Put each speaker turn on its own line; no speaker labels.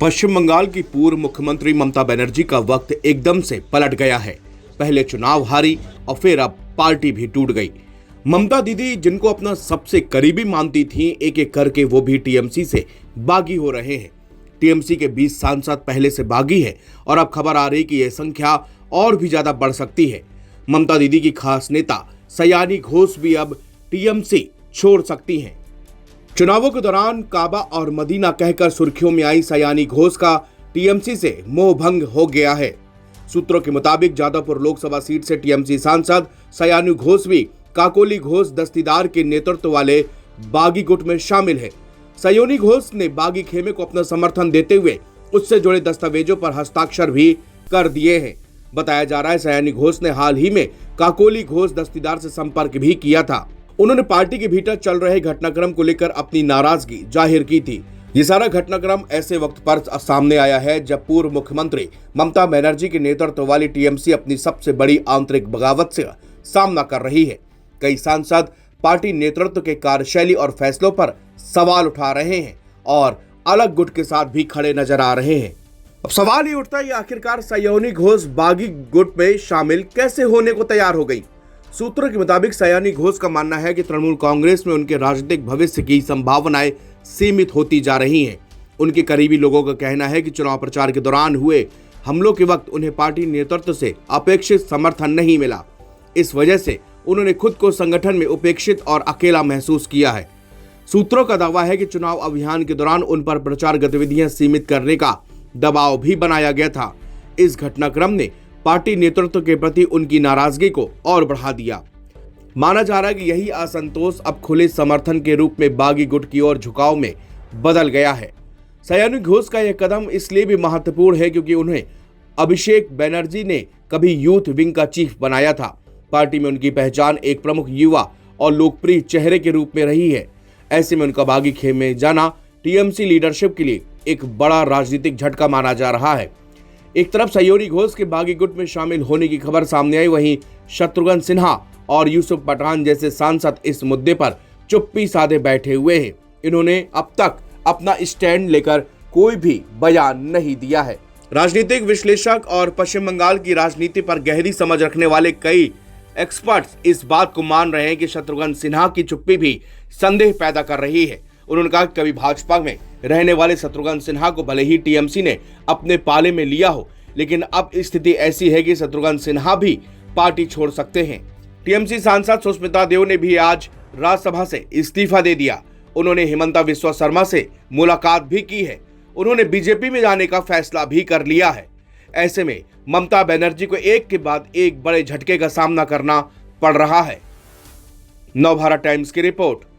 पश्चिम बंगाल की पूर्व मुख्यमंत्री ममता बनर्जी का वक्त एकदम से पलट गया है। पहले चुनाव हारी और फिर अब पार्टी भी टूट गई। ममता दीदी, जिनको अपना सबसे करीबी मानती थी, एक एक करके वो भी टीएमसी से बागी हो रहे हैं। टीएमसी के 20 सांसद पहले से बागी है और अब खबर आ रही कि यह संख्या और भी ज्यादा बढ़ सकती है। ममता दीदी की खास नेता सयानी घोष भी अब टीएमसी छोड़ सकती हैं। चुनावों के दौरान काबा और मदीना कहकर सुर्खियों में आई सयानी घोष का टीएमसी से मोह भंग हो गया है। सूत्रों के मुताबिक जादवपुर लोकसभा सीट से टीएमसी सांसद सयानी घोष भी काकोली घोष दस्तीदार के नेतृत्व वाले बागी गुट में शामिल है। सयानी घोष ने बागी खेमे को अपना समर्थन देते हुए उससे जुड़े दस्तावेजों पर हस्ताक्षर भी कर दिए हैं। बताया जा रहा है सयानी घोष ने हाल ही में काकोली घोष दस्तीदार से संपर्क भी किया था। उन्होंने पार्टी के भीतर चल रहे घटनाक्रम को लेकर अपनी नाराजगी जाहिर की थी। ये सारा घटनाक्रम ऐसे वक्त पर सामने आया है जब पूर्व मुख्यमंत्री ममता बनर्जी के नेतृत्व वाली टीएमसी अपनी सबसे बड़ी आंतरिक बगावत से सामना कर रही है। कई सांसद पार्टी नेतृत्व के कार्यशैली और फैसलों पर सवाल उठा रहे हैं और अलग गुट के साथ भी खड़े नजर आ रहे हैं। अब सवाल ये उठता है, आखिरकार सयानी घोष बागी गुट में शामिल कैसे होने को तैयार हो गई। सूत्रों के मुताबिक सयानी घोष का मानना है कि तृणमूल कांग्रेस में उनके राजनीतिक भविष्य की संभावनाएं सीमित होती जा रही हैं। उनके करीबी लोगों का कहना है कि चुनाव प्रचार के दौरान हुए हमलों के वक्त उन्हें पार्टी नेतृत्व से अपेक्षित समर्थन नहीं मिला। इस वजह से उन्होंने खुद को संगठन में उपेक्षित और अकेला महसूस किया है। सूत्रों का दावा है कि चुनाव अभियान के दौरान उन पर प्रचार गतिविधियां सीमित करने का दबाव भी बनाया गया था। इस घटनाक्रम ने पार्टी नेतृत्व के प्रति उनकी नाराजगी को और बढ़ा दिया। माना जा रहा है कि यही असंतोष अब खुले समर्थन के रूप में बागी गुट की ओर झुकाव में बदल गया है। सयानी घोष का यह कदम इसलिए भी महत्वपूर्ण है क्योंकि उन्हें अभिषेक बनर्जी ने कभी यूथ विंग का चीफ बनाया था। पार्टी में उनकी पहचान एक प्रमुख युवा और लोकप्रिय चेहरे के रूप में रही है। ऐसे में उनका बागी खेमे में जाना टीएमसी लीडरशिप के लिए एक बड़ा राजनीतिक झटका माना जा रहा है। एक तरफ सयानी घोष के बागी गुट में शामिल होने की खबर सामने आई, वहीं शत्रुघ्न सिन्हा और यूसुफ पठान जैसे सांसद इस मुद्दे पर चुप्पी साधे बैठे हुए हैं। इन्होंने अब तक अपना स्टैंड लेकर कोई भी बयान नहीं दिया है। राजनीतिक विश्लेषक और पश्चिम बंगाल की राजनीति पर गहरी समझ रखने वाले कई एक्सपर्ट्स इस बात को मान रहे हैं कि शत्रुघ्न सिन्हा की चुप्पी भी संदेह पैदा कर रही है। उन्होंने कहा कि कभी भाजपा में रहने वाले शत्रुघ्न सिन्हा को भले ही टीएमसी ने अपने पाले में लिया हो, लेकिन अब स्थिति ऐसी है कि शत्रुघ्न सिन्हा भी पार्टी छोड़ सकते हैं। टीएमसी सांसद सुष्मिता देव ने भी आज राज्यसभा से इस्तीफा दे दिया। उन्होंने हिमंता बिस्वा शर्मा से मुलाकात भी की है। उन्होंने बीजेपी में जाने का फैसला भी कर लिया है। ऐसे में ममता बनर्जी को एक के बाद एक बड़े झटके का सामना करना पड़ रहा है। नवभारत टाइम्स की रिपोर्ट।